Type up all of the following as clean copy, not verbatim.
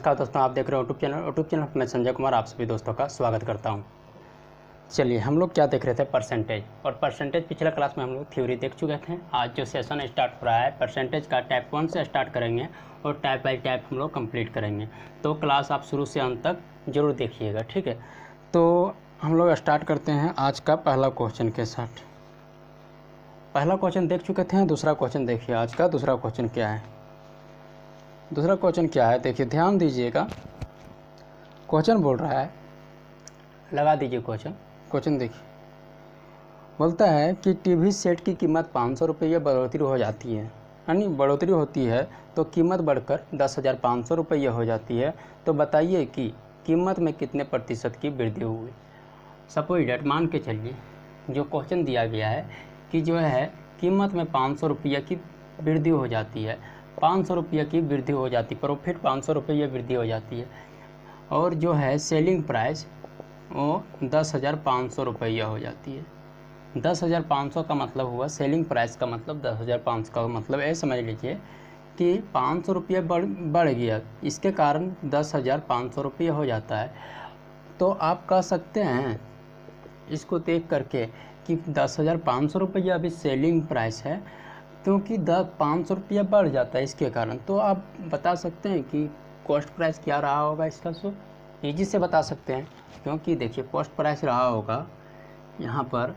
नमस्कार दोस्तों, आप देख रहे हो यूट्यूब चैनल मैं संजय कुमार आप सभी दोस्तों का स्वागत करता हूं। चलिए, हम लोग क्या देख रहे थे, परसेंटेज। और परसेंटेज पिछला क्लास में हम लोग थ्योरी देख चुके थे। आज जो सेशन स्टार्ट हो रहा है परसेंटेज का, टाइप 1 से स्टार्ट करेंगे और टाइप बाई टाइप हम लोग कंप्लीट करेंगे। तो क्लास आप शुरू से अंत तक जरूर देखिएगा, ठीक है। तो हम लोग स्टार्ट करते हैं आज का पहला क्वेश्चन के साथ। पहला क्वेश्चन देख चुके थे, दूसरा क्वेश्चन देखिए आज का। दूसरा क्वेश्चन क्या है, दूसरा क्वेश्चन क्या है, देखिए ध्यान दीजिएगा। क्वेश्चन बोल रहा है, लगा दीजिए क्वेश्चन देखिए। बोलता है कि टीवी सेट की कीमत 500 रुपये बढ़ोतरी हो जाती है, यानी बढ़ोतरी होती है तो कीमत बढ़कर 10,500 रुपये हो जाती है। तो बताइए कि कीमत में कितने प्रतिशत की वृद्धि हुई। सपोज डेट मान के चलिए, जो क्वेश्चन दिया गया है कि जो है कीमत में 500 रुपये की वृद्धि हो जाती है, 500 रुपये की वृद्धि हो जाती, प्रॉफिट 500 रुपये वृद्धि हो जाती है, और जो है सेलिंग प्राइस वो 10,500 रुपया हो जाती है। 10,500 का मतलब हुआ, सेलिंग प्राइस का मतलब 10,500 का मतलब ये समझ लीजिए कि 500 रुपये बढ़ गया, इसके कारण 10,500 रुपये हो जाता है। तो आप कह सकते हैं इसको देख करके कि 10,500 रुपया अभी सेलिंग प्राइस है, क्योंकि 500 रुपया बढ़ जाता है इसके कारण। तो आप बता सकते हैं कि कॉस्ट प्राइस क्या रहा होगा इसका। सो ईजी से बता सकते हैं, क्योंकि देखिए कॉस्ट प्राइस रहा होगा यहाँ पर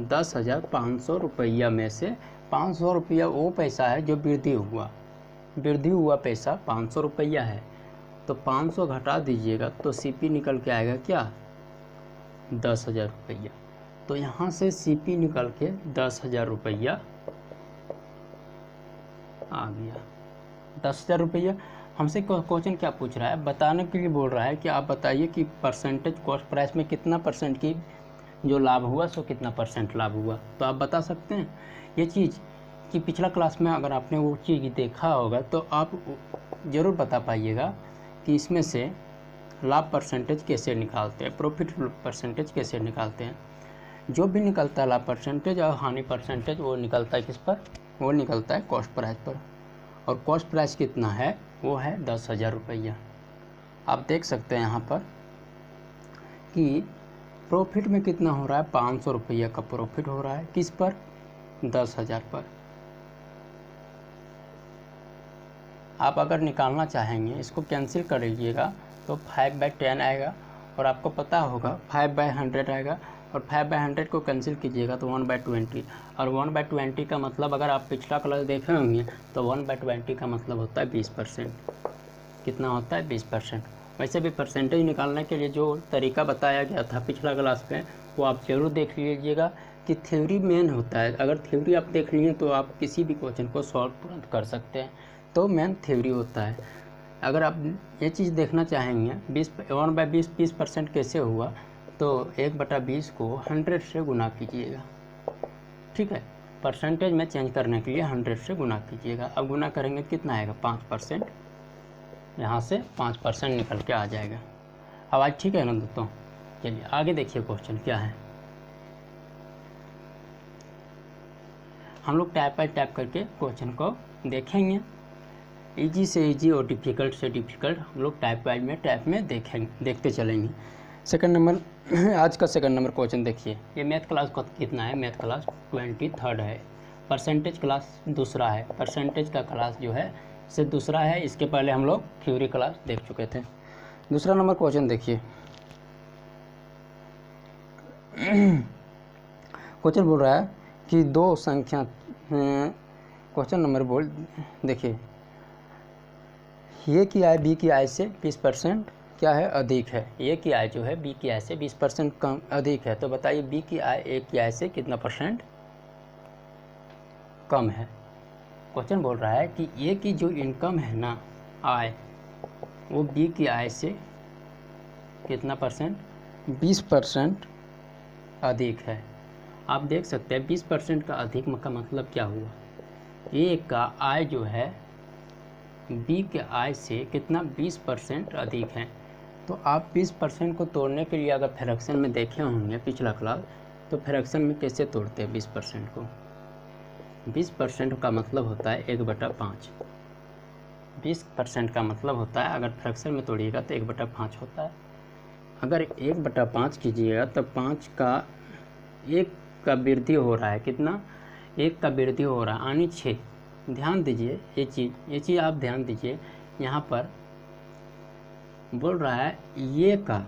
10,500 रुपया में से 500 रुपया वो पैसा है जो वृद्धि हुआ पैसा 500 रुपया है। तो 500 घटा दीजिएगा तो सीपी निकल के आएगा क्या, 10,000 रुपया। तो यहाँ से सीपी निकल के 10,000 रुपया आ गया। 10,000 रुपया। हमसे क्वेश्चन क्या पूछ रहा है, बताने के लिए बोल रहा है कि आप बताइए कि परसेंटेज कॉस्ट प्राइस में कितना परसेंट की जो लाभ हुआ, सो कितना परसेंट लाभ हुआ। तो आप बता सकते हैं ये चीज़ कि पिछला क्लास में अगर आपने वो चीज़ देखा होगा तो आप ज़रूर बता पाइएगा कि इसमें से लाभ परसेंटेज कैसे निकालते हैं, प्रॉफिट परसेंटेज कैसे निकालते हैं। जो भी निकलता है लाभ परसेंटेज और हानि परसेंटेज, वो निकलता है किस पर, वो निकलता है कॉस्ट प्राइस पर। और कॉस्ट प्राइस कितना है, वो है 10,000 रुपया। आप देख सकते हैं यहाँ पर कि प्रॉफिट में कितना हो रहा है, 500 रुपया का प्रॉफिट हो रहा है, किस पर, 10,000 पर। आप अगर निकालना चाहेंगे इसको कैंसिल कर लीजिएगा तो 5/10 आएगा, और आपको पता होगा 5/100 आएगा, और 5/100 को कैंसिल कीजिएगा तो 1/20। और 1/20 का मतलब अगर आप पिछला क्लास देखे होंगे तो 1/20 का मतलब होता है 20%। कितना होता है, 20%। वैसे भी परसेंटेज निकालने के लिए जो तरीका बताया गया था पिछला क्लास में, वो आप जरूर देख लीजिएगा कि थ्योरी मेन होता है। अगर थ्योरी आप देख लिए तो आप किसी भी क्वेश्चन को सॉल्व तुरंत कर सकते हैं। तो मेन थ्योरी होता है। अगर आप ये चीज़ देखना चाहेंगे 1/20% कैसे हुआ, तो 1/20 को 100 से गुना कीजिएगा, ठीक है। परसेंटेज में चेंज करने के लिए 100 से गुना कीजिएगा। अब गुना करेंगे तो कितना आएगा, 5%। यहाँ से 5% निकल के आ जाएगा। आवाज़ ठीक है ना दोस्तों। चलिए आगे देखिए क्वेश्चन क्या है। हम लोग टाइप बाई टाइप करके क्वेश्चन को देखेंगे, इजी से इजी और डिफ़िकल्ट से डिफ़िकल्ट हम लोग टाइप में देखते चलेंगे। सेकंड नंबर, आज का सेकंड नंबर क्वेश्चन देखिए। ये मैथ क्लास का कितना है, मैथ क्लास 23rd है, परसेंटेज क्लास दूसरा है। परसेंटेज का क्लास जो है से दूसरा है, इसके पहले हम लोग थ्योरी क्लास देख चुके थे। दूसरा नंबर क्वेश्चन देखिए। क्वेश्चन बोल रहा है कि दो संख्या, क्वेश्चन नंबर बोल देखिए, ए की आय बी की आय से 20% क्या है, अधिक है। ए की आय जो है बी की आय से 20% कम अधिक है। तो बताइए बी की आय ए की आय से कितना परसेंट कम है। क्वेश्चन बोल रहा है कि ए की जो इनकम है ना, आय, वो बी की आय से कितना परसेंट, 20% अधिक है। आप देख सकते हैं 20% का अधिक का मतलब क्या हुआ, ए का आय जो है बी के आय से कितना, 20% अधिक है। तो आप 20% को तोड़ने के लिए अगर फ्रैक्शन में देखे होंगे पिछला क्लास, तो फ्रैक्शन में कैसे तोड़ते हैं 20% को। 20% का मतलब होता है 1/5। 20% का मतलब होता है, अगर फ्रैक्शन में तोड़िएगा तो 1/5 होता है। अगर 1/5 कीजिएगा तो 5 का 1 का वृद्धि हो रहा है, कितना 1 का वृद्धि हो रहा है यानी 6। ध्यान दीजिए ये चीज़ आप ध्यान दीजिए, यहाँ पर बोल रहा है ये का,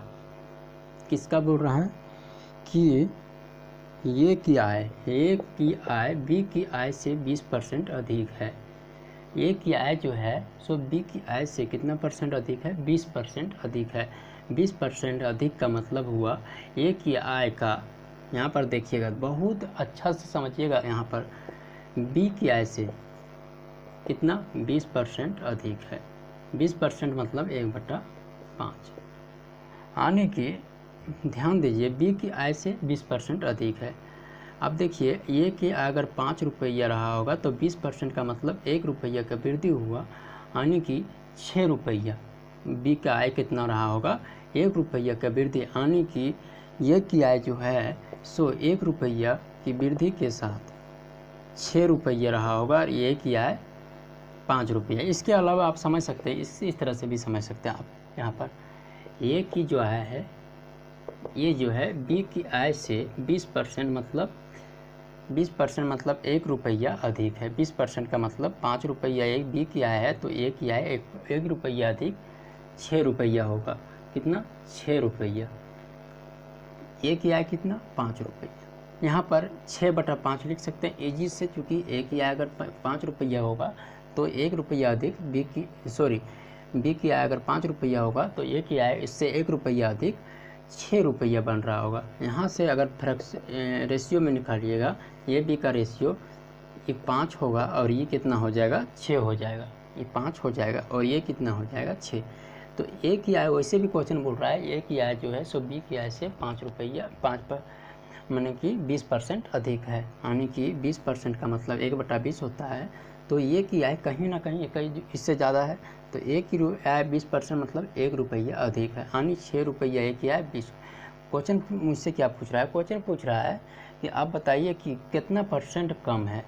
किसका बोल रहा है कि ये की आय, ए की आय बी की आय से 20% अधिक है। ए की आय जो है सो बी की आय से कितना परसेंट अधिक है, 20% अधिक है। 20% अधिक का मतलब हुआ ए की आय का, यहाँ पर देखिएगा बहुत अच्छा से समझिएगा, यहाँ पर बी की आय से कितना 20% अधिक है। 20% मतलब 1/5 यानी कि ध्यान दीजिए बी की आय से 20% अधिक है। अब देखिए ये कि अगर 5 रुपया रहा होगा तो 20% का मतलब 1 रुपया का वृद्धि हुआ यानी कि 6 रुपया। बी का आय कितना रहा होगा, 1 रुपया का वृद्धि यानी कि ये की आय जो है सो 1 रुपया की वृद्धि के साथ 6 रुपया रहा होगा और ये की आय 5 रुपया। इसके अलावा आप समझ सकते हैं, इस तरह से भी समझ सकते हैं आप। यहाँ पर ये की जो आय है, ये जो है बी की आय से 20% मतलब 20% 1 रुपया अधिक है। 20% का मतलब 5 रुपया एक बी की आय है तो ए की आय 1 रुपया अधिक 6 रुपया होगा। कितना 6 रुपया। ए की आय कितना 5 रुपया। यहाँ पर 6/5 लिख सकते हैं एजी से, चूँकि ए की आय अगर 5 रुपया होगा तो 1 रुपया अधिक बी की आय अगर 5 रुपया होगा तो ए की आय इससे 1 रुपया अधिक 6 रुपया बन रहा होगा। यहाँ से अगर रेशियो में निकालिएगा, ये बी का रेशियो ये 5 होगा और ये कितना हो जाएगा 6 हो जाएगा। ये 5 हो जाएगा और ये कितना हो जाएगा 6। तो ए की आय वैसे भी क्वेश्चन बोल रहा है ए की आय जो है सो बी की आय से 5 रुपया 5 पर माने कि 20% अधिक है, यानी कि 20% का मतलब 1/20 होता है। तो ये की आय कहीं ना कहीं इससे ज़्यादा है, तो ए की आय 20% मतलब 1 रुपया अधिक है, यानी 6 रुपया ए की आय 20। क्वेश्चन मुझसे क्या पूछ रहा है, क्वेश्चन पूछ रहा है कि आप बताइए कि कितना परसेंट कम है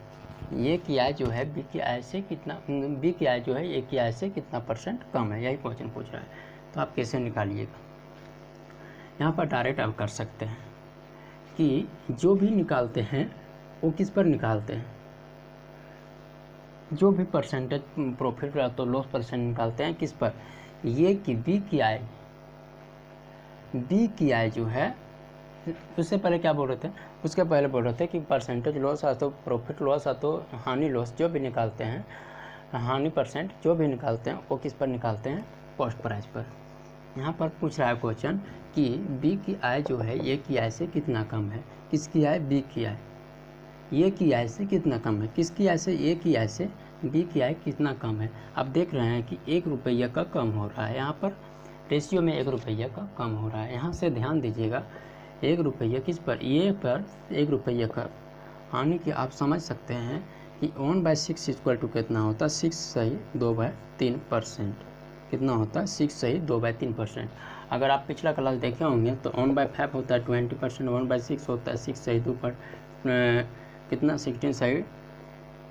ये की आय जो है बी की आय से कितना, बी की आय जो है ए की आय से कितना परसेंट कम है, यही क्वेश्चन पूछ रहा है। तो आप कैसे निकालिएगा, यहाँ पर डायरेक्ट आप कर सकते हैं कि जो भी निकालते हैं वो किस पर निकालते हैं, जो भी परसेंटेज प्रॉफिट या तो लॉस परसेंट निकालते हैं किस पर, ये कि बी की आय जो है, उससे पहले क्या बोल रहे थे, उसके पहले बोल रहे थे कि परसेंटेज लॉस या तो प्रॉफिट लॉस या तो हानि लॉस जो भी निकालते हैं, हानि परसेंट जो भी निकालते हैं वो किस पर निकालते हैं, कॉस्ट प्राइस पर। यहाँ पर पूछ रहा है क्वेश्चन कि बी की आय जो है ए की आय से कितना कम है, किसकी आय, बी की आय ए की आय से कितना कम है, किसकी आय से, ए की आय से बी की आय कितना कम है। आप देख रहे हैं कि 1 रुपया का कम हो रहा है, यहाँ पर रेशियो में 1 रुपया का कम हो रहा है। यहाँ से ध्यान दीजिएगा 1 रुपया किस पर, ए पर 1 रुपया का, यानी कि आप समझ सकते हैं कि 1/6 इक्वल टू कितना होता है, 6 सही 2/3%। कितना होता है 6 सही 2/3%। अगर आप पिछला क्लास देखे होंगे तो 1/5 होता है 20%, 1/6 होता है 6 सही 2 पर कितना 16 सही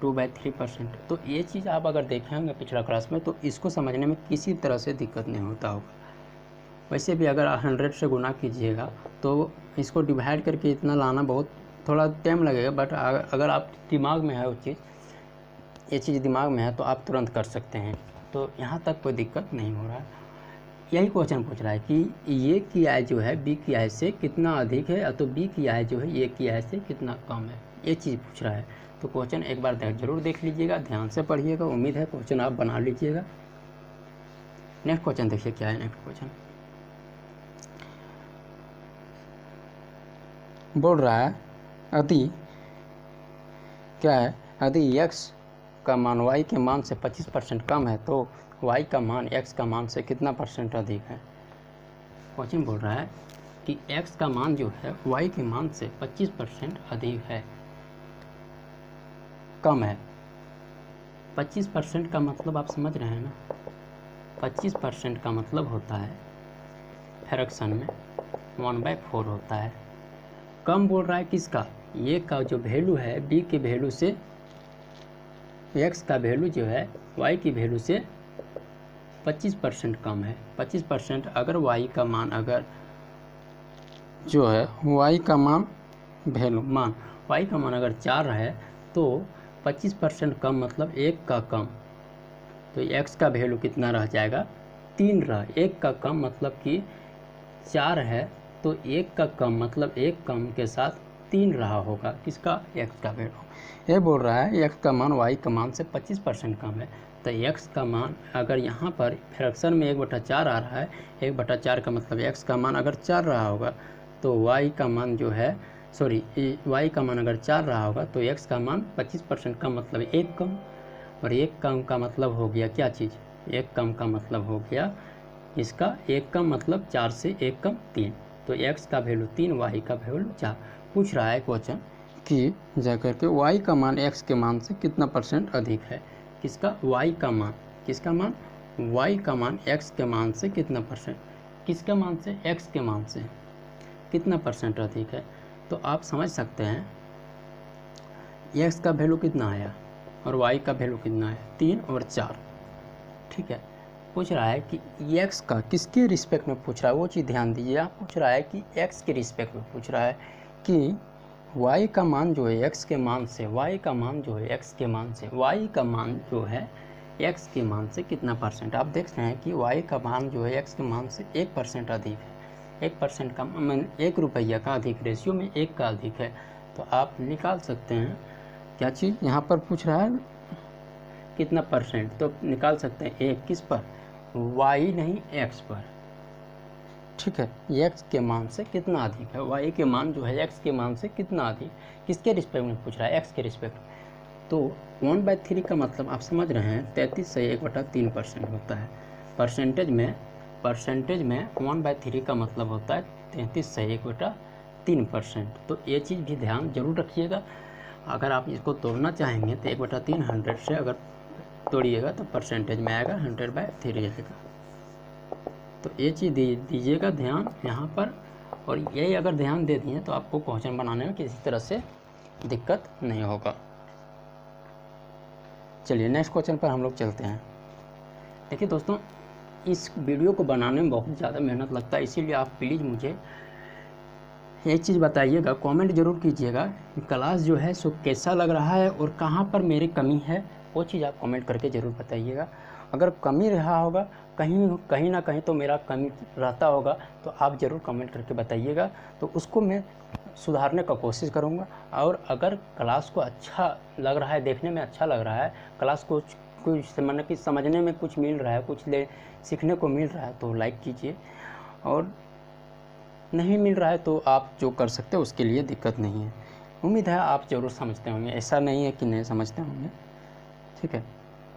2/3%। तो ये चीज़ आप अगर देखे होंगे पिछला क्लास में तो इसको समझने में किसी तरह से दिक्कत नहीं होता होगा। वैसे भी अगर 100 से गुना कीजिएगा तो इसको डिवाइड करके इतना लाना बहुत थोड़ा टाइम लगेगा, बट अगर आप दिमाग में है वो चीज़, ये चीज़ दिमाग में है तो आप तुरंत कर सकते हैं। तो यहाँ तक कोई दिक्कत नहीं हो रहा है। यही क्वेश्चन पूछ रहा है कि ये की आय जो है बी की आय से कितना अधिक है, तो बी की आय जो है ए की आय से कितना कम है, ये चीज़ पूछ रहा है। तो क्वेश्चन एक बार जरूर देख लीजिएगा, ध्यान से पढ़िएगा, उम्मीद है क्वेश्चन आप बना लीजिएगा। नेक्स्ट क्वेश्चन देखिए क्या है। नेक्स्ट क्वेश्चन बोल रहा है यदि क्या है, यदि x का मान y के मान से 25% कम है तो y का मान x का मान से कितना परसेंट अधिक है। क्वेश्चन बोल रहा है कि x का मान जो है y के मान से 25% अधिक है, कम है। 25% का मतलब आप समझ रहे हैं ना, 25% का मतलब होता है फ्रैक्शन में 1/4 होता है। कम बोल रहा है किसका, ये का जो वैल्यू है b के वैल्यू से, x का वैल्यू जो है y की वैल्यू से 25% कम है, 25% अगर y का मान अगर जो है y का मान वैल्यू मान y का मान अगर 4 है तो 25% कम मतलब 1 का कम, तो x का वैल्यू कितना रह जाएगा 3 रह, 1 का कम मतलब कि 4 है तो 1 का कम मतलब 1 कम के साथ 3 रहा होगा, किसका x का वैल्यू। ये बोल रहा है x का मान y का मान से 25% कम है, तो x का मान अगर यहाँ पर फ्रैक्शन में 1/4 आ रहा है, 1/4 का मतलब x का मान अगर 4 रहा होगा तो y का मान जो है y का मान अगर 4 रहा होगा तो x का मान 25% कम मतलब 1 कम, और 1 कम का मतलब हो गया क्या चीज़, 1 कम का मतलब हो गया इसका 1 कम मतलब 4 से 1 कम 3, तो x का वैल्यू 3 y का वैल्यू 4। पूछ रहा है क्वेश्चन कि जाकर के y का मान x के मान से कितना % अधिक है, किसका y का मान, किसका मान y का मान x के मान से कितना %, किसके मान से x के मान से कितना % अधिक है। तो आप समझ सकते हैं x का वैल्यू कितना आया और y का वैल्यू कितना है 3 और 4, ठीक है। पूछ रहा है कि x का किसके रिस्पेक्ट में पूछ रहा है, वो चीज़ ध्यान दीजिए। आप पूछ रहा है कि x के रिस्पेक्ट में पूछ रहा है कि y का मान जो है x के मान से, y का मान जो है x के मान से, y का मान जो है x के मान से कितना %। आप देख रहे हैं कि y का मान जो है x के मान से 1% अधिक है, 1% का मान 1 रुपया का अधिक, रेशियो में 1 का अधिक है। तो आप निकाल सकते हैं क्या चीज़, यहाँ पर पूछ रहा है कितना %, तो निकाल सकते हैं 1 किस पर, y नहीं x पर, ठीक है। x के मान से कितना अधिक है, y के मान जो है x के मान से कितना अधिक, किसके रिस्पेक्ट में पूछ रहा है, x के रिस्पेक्ट। तो 1/3 का मतलब आप समझ रहे हैं 33 से 1/3% होता है, परसेंटेज में 1/3 का मतलब होता है 33 से 1/3%। तो ये चीज़ भी ध्यान जरूर रखिएगा। अगर आप इसको तोड़ना चाहेंगे तो 1/3 100 से अगर तोड़िएगा तो परसेंटेज में आएगा 100/3 आएगा। तो ये चीज़ दीजिएगा ध्यान यहाँ पर, और यही अगर ध्यान दे दिए तो आपको क्वेश्चन बनाने में किसी तरह से दिक्कत नहीं होगा। चलिए नेक्स्ट क्वेश्चन पर हम लोग चलते हैं। देखिए दोस्तों, इस वीडियो को बनाने में बहुत ज़्यादा मेहनत लगता है, इसीलिए आप प्लीज़ मुझे एक चीज़ बताइएगा, कमेंट जरूर कीजिएगा क्लास जो है सो कैसा लग रहा है और कहाँ पर मेरी कमी है, वो चीज़ आप कमेंट करके ज़रूर बताइएगा। अगर कमी रहा होगा कहीं ना कहीं तो मेरा कमी रहता होगा, तो आप ज़रूर कमेंट करके बताइएगा, तो उसको मैं सुधारने का कोशिश करूँगा। और अगर क्लास को अच्छा लग रहा है, देखने में अच्छा लग रहा है, क्लास को कुछ मतलब कि समझने में कुछ मिल रहा है, कुछ सीखने को मिल रहा है तो लाइक कीजिए, और नहीं मिल रहा है तो आप जो कर सकते हैं उसके लिए दिक्कत नहीं है। उम्मीद है आप ज़रूर समझते होंगे, ऐसा नहीं है कि नहीं समझते होंगे, ठीक है।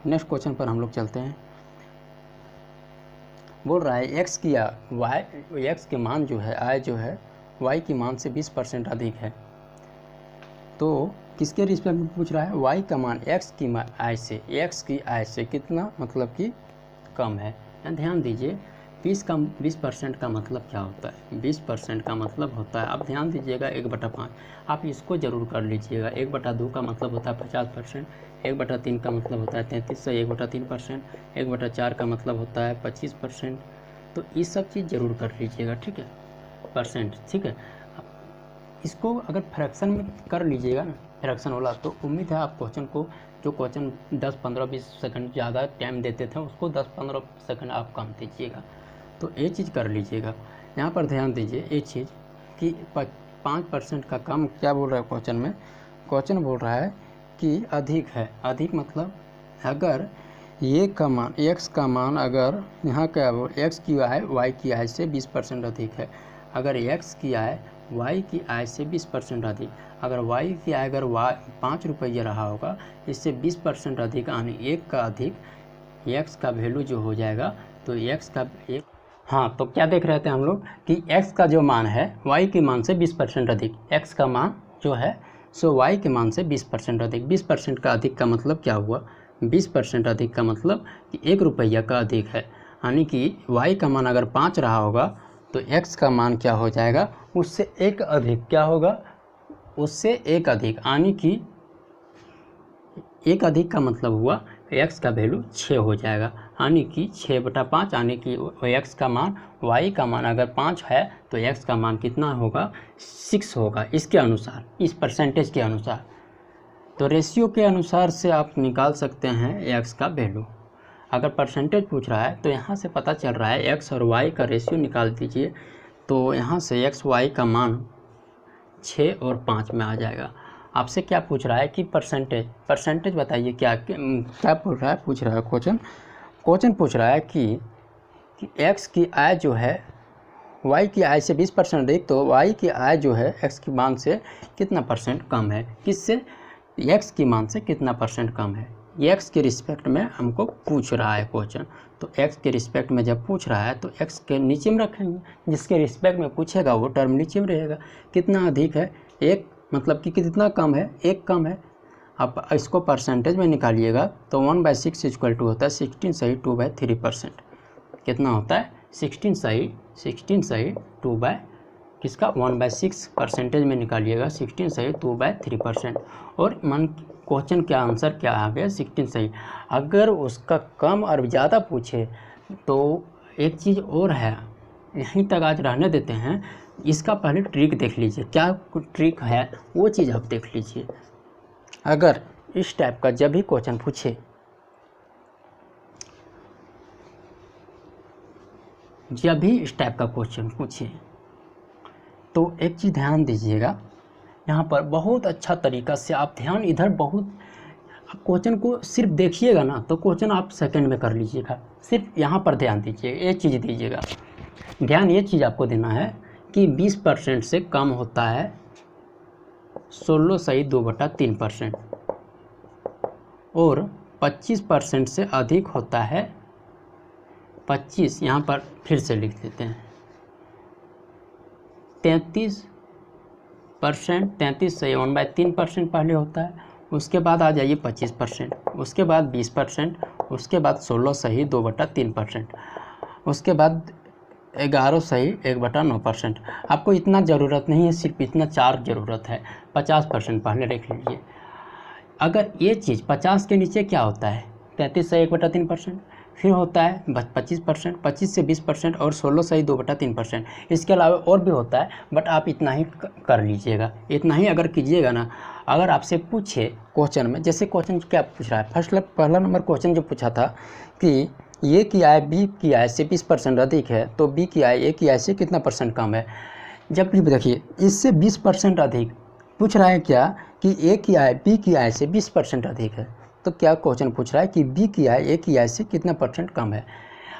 नेक्स्ट क्वेश्चन पर हम लोग चलते हैं। बोल रहा है x की x के मान जो है i जो है y की मान से 20% अधिक है, तो किसके रिस्पेक्ट में पूछ रहा है, y का मान x की i से कितना मतलब कि कम है। ध्यान दीजिए 20% का मतलब क्या होता है, 20% का मतलब होता है, आप ध्यान दीजिएगा 1/5, आप इसको ज़रूर कर लीजिएगा। 1/2 का मतलब होता है 50%, 1/3 का मतलब होता है 33 से 1/3%, 1/4 का मतलब होता है 25%। तो ये सब चीज़ ज़रूर कर लीजिएगा, ठीक है, परसेंट, ठीक है। इसको अगर फ्रैक्शन में कर लीजिएगा ना, फ्रैक्शन वाला, तो उम्मीद है आप क्वेश्चन को, जो क्वेश्चन 10, 15, 20 सेकंड ज़्यादा टाइम देते थे उसको 10, 15 सेकंड आप कम दीजिएगा, तो ये चीज़ कर लीजिएगा। यहाँ पर ध्यान दीजिए एक चीज़ कि 5% का कम क्या बोल रहा है क्वेश्चन में, क्वेश्चन बोल रहा है कि अधिक है, अधिक मतलब अगर ये का मान x का मान अगर यहाँ क्या x की आय y की आय से 20% अधिक है, अगर x की आय y की आय से 20% अधिक, अगर y की आय अगर 5 रुपये रहा होगा, इससे 20% अधिक यानी 1 का अधिक, x का वैल्यू जो हो जाएगा तो x का एक, हाँ, तो क्या देख रहे थे हम लोग कि x का जो मान है y के मान से 20% अधिक, x का मान जो है सो y के मान से 20% अधिक। 20% का अधिक का मतलब क्या हुआ, 20% अधिक का मतलब कि 1 रुपया का अधिक है, यानी कि y का मान अगर 5 रहा होगा तो x का मान क्या हो जाएगा, उससे 1 अधिक, क्या होगा, उससे 1 अधिक, यानी कि 1 अधिक का मतलब हुआ x का वैल्यू 6 हो जाएगा, यानी कि 6/5 यानी कि x का मान, y का मान अगर 5 है तो x का मान कितना होगा, 6 होगा। इसके अनुसार, इस परसेंटेज के अनुसार, तो रेशियो के अनुसार से आप निकाल सकते हैं x का वैल्यू। अगर परसेंटेज पूछ रहा है तो यहाँ से पता चल रहा है x और y का रेशियो निकाल दीजिए, तो यहाँ से x y का मान 6 और 5 में आ जाएगा। आपसे क्या पूछ रहा है कि परसेंटेज बताइए क्या पूछ रहा है क्वेश्चन पूछ रहा है कि x की आय जो है y की आय से 20% अधिक, तो y की आय जो है x की मान से कितना परसेंट कम है, किससे, x की मान से कितना परसेंट कम है। ये x के रिस्पेक्ट में हमको पूछ रहा है क्वेश्चन, तो x के रिस्पेक्ट में जब पूछ रहा है तो x के नीचे में रखेंगे, जिसके रिस्पेक्ट में पूछेगा वो टर्म नीचे में रहेगा। कितना अधिक है, एक, मतलब कि कितना कम है, एक कम है। आप इसको परसेंटेज में निकालिएगा तो 1/6 इक्वल टू होता है 16 सही 2/3%। कितना होता है, 16 सही 2 किसका 1/6 परसेंटेज में निकालिएगा 16 सही 2/3%। और मन क्वेश्चन का आंसर क्या आ गया, 16 सही। अगर उसका कम और ज़्यादा पूछे तो एक चीज़ और है, यहीं तक आज रहने देते हैं, इसका पहले ट्रिक देख लीजिए, क्या ट्रिक है वो चीज़ आप देख लीजिए। अगर इस टाइप का जब भी क्वेश्चन पूछे, जब भी इस टाइप का क्वेश्चन पूछे तो एक चीज़ ध्यान दीजिएगा, यहाँ पर बहुत अच्छा तरीक़ा से आप ध्यान इधर बहुत क्वेश्चन को सिर्फ देखिएगा ना तो क्वेश्चन आप सेकंड में कर लीजिएगा। सिर्फ यहाँ पर ध्यान दीजिए, ये चीज़ दीजिएगा ध्यान, ये चीज़ आपको देना है कि 20% से कम होता है 16 सही 2/3% और 25% से अधिक होता है 25, यहाँ पर फिर से लिख देते हैं 33%, 33 सही 1/3% पहले होता है, उसके बाद आ जाइए 25%, उसके बाद 20%, उसके बाद 16 सही 2/3%, उसके बाद 11 सही 1/9%। आपको इतना ज़रूरत नहीं है, सिर्फ इतना 4 ज़रूरत है। 50% पहले रख लीजिए। अगर ये चीज़ 50 के नीचे क्या होता है, 33 सही 1/3%, फिर होता है 25%, 25 से 20% और 16 सही 2/3%। इसके अलावा और भी होता है, बट आप इतना ही कर लीजिएगा। इतना ही अगर कीजिएगा ना, अगर आपसे पूछे क्वेश्चन में, जैसे क्वेश्चन क्या पूछ रहा है, पहला नंबर क्वेश्चन जो पूछा था कि ए की आय बी की आय से 20% अधिक है, तो बी की आय ए की आय से कितना परसेंट कम है। जब भी देखिए इससे 20% अधिक पूछ रहा है क्या, कि ए की आय बी की आय से 20% अधिक है, तो क्या क्वेश्चन पूछ रहा है कि बी की आय ए की आय से कितना परसेंट कम है।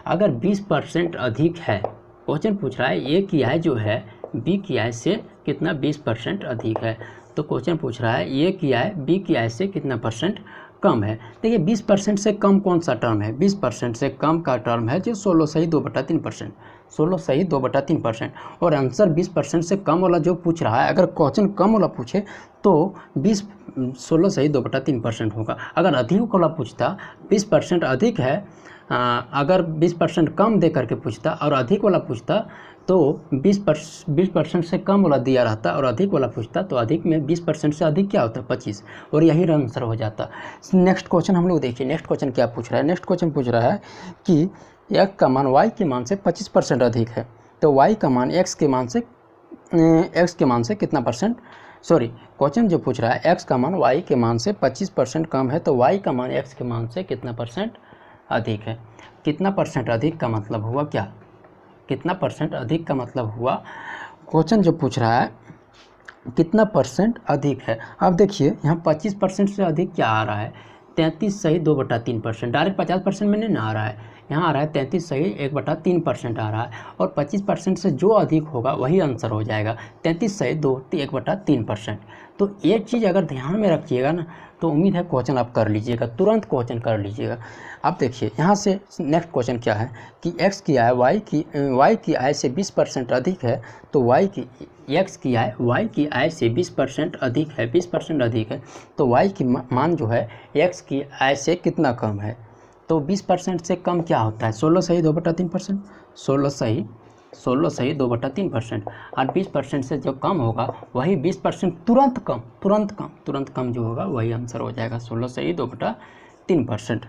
अगर 20% अधिक है, क्वेश्चन पूछ रहा है ए की आय जो है बी की आय से कितना 20% अधिक है, तो क्वेश्चन पूछ रहा है ए की आय बी की आय से कितना परसेंट कम है। देखिए 20% से कम कौन सा टर्म है, 20% से कम का टर्म है जो 16 सही 2/3%, 16 सही 2/3%। और आंसर 20% से कम वाला जो पूछ रहा है, अगर क्वेश्चन कम वाला पूछे तो 16 सही 2/3% होगा। अगर अधिक वाला पूछता 20% अधिक है, अगर 20% कम दे करके पूछता और अधिक वाला पूछता तो 20% से कम वाला दिया रहता और अधिक वाला पूछता तो अधिक में 20% से अधिक क्या होता है 25, और यही आंसर हो जाता। नेक्स्ट क्वेश्चन हम लोग देखिए, नेक्स्ट क्वेश्चन क्या पूछ रहा है। नेक्स्ट क्वेश्चन पूछ रहा है कि x का मान y के मान से 25% अधिक है, तो y का मान x के मान से कितना परसेंट, सॉरी क्वेश्चन जो पूछ रहा है x का मान y के मान से 25% कम है, तो y का मान x के मान से कितना परसेंट अधिक है। कितना परसेंट अधिक का मतलब हुआ क्या, कितना परसेंट अधिक का मतलब हुआ, क्वेश्चन जो पूछ रहा है कितना परसेंट अधिक है। अब देखिए यहाँ 25% से अधिक क्या आ रहा है, 33 सही 2/3%। डायरेक्ट 50% में नहीं आ रहा है, यहाँ आ रहा है 33 सही 1/3% आ रहा है, और 25% से जो अधिक होगा वही आंसर हो जाएगा, 33 सही 1/3%। तो ये चीज़ अगर ध्यान में रखिएगा ना तो उम्मीद है क्वेश्चन आप कर लीजिएगा, तुरंत क्वेश्चन कर लीजिएगा। अब देखिए यहाँ से नेक्स्ट क्वेश्चन क्या है कि x की आय y की आय से 20% अधिक है, तो x की आय y की आय से 20% अधिक है, 20% अधिक है, तो y की मान जो है x की आय से कितना कम है। तो 20% से कम क्या होता है, 16 सही 2/3%, 16 सही 2/3%, और 20% से जो कम होगा वही 20% तुरंत कम जो होगा वही आंसर हो जाएगा, 16 सही 2/3%।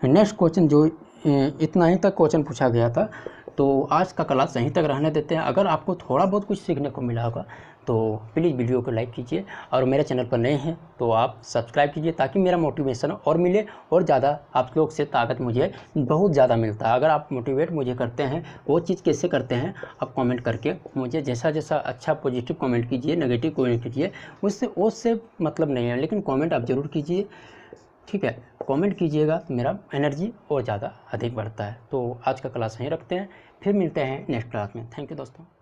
नेक्स्ट क्वेश्चन जो इतना ही तक क्वेश्चन पूछा गया था। तो आज का क्लास यहीं तक रहने देते हैं। अगर आपको थोड़ा बहुत कुछ सीखने को मिला होगा तो प्लीज़ वीडियो को लाइक कीजिए, और मेरे चैनल पर नए हैं तो आप सब्सक्राइब कीजिए, ताकि मेरा मोटिवेशन और मिले, और ज़्यादा आप लोग से ताकत मुझे बहुत ज़्यादा मिलता है। अगर आप मोटिवेट मुझे करते हैं, वो चीज़ कैसे करते हैं आप कमेंट करके मुझे जैसा जैसा अच्छा पॉजिटिव कमेंट कीजिए, नेगेटिव कमेंट कीजिए, उससे मतलब नहीं है, लेकिन कमेंट आप ज़रूर कीजिए, ठीक है। कमेंट कीजिएगा तो मेरा एनर्जी और ज़्यादा अधिक बढ़ता है। तो आज का क्लास यहीं रखते हैं, फिर मिलते हैं नेक्स्ट क्लास में। थैंक यू दोस्तों।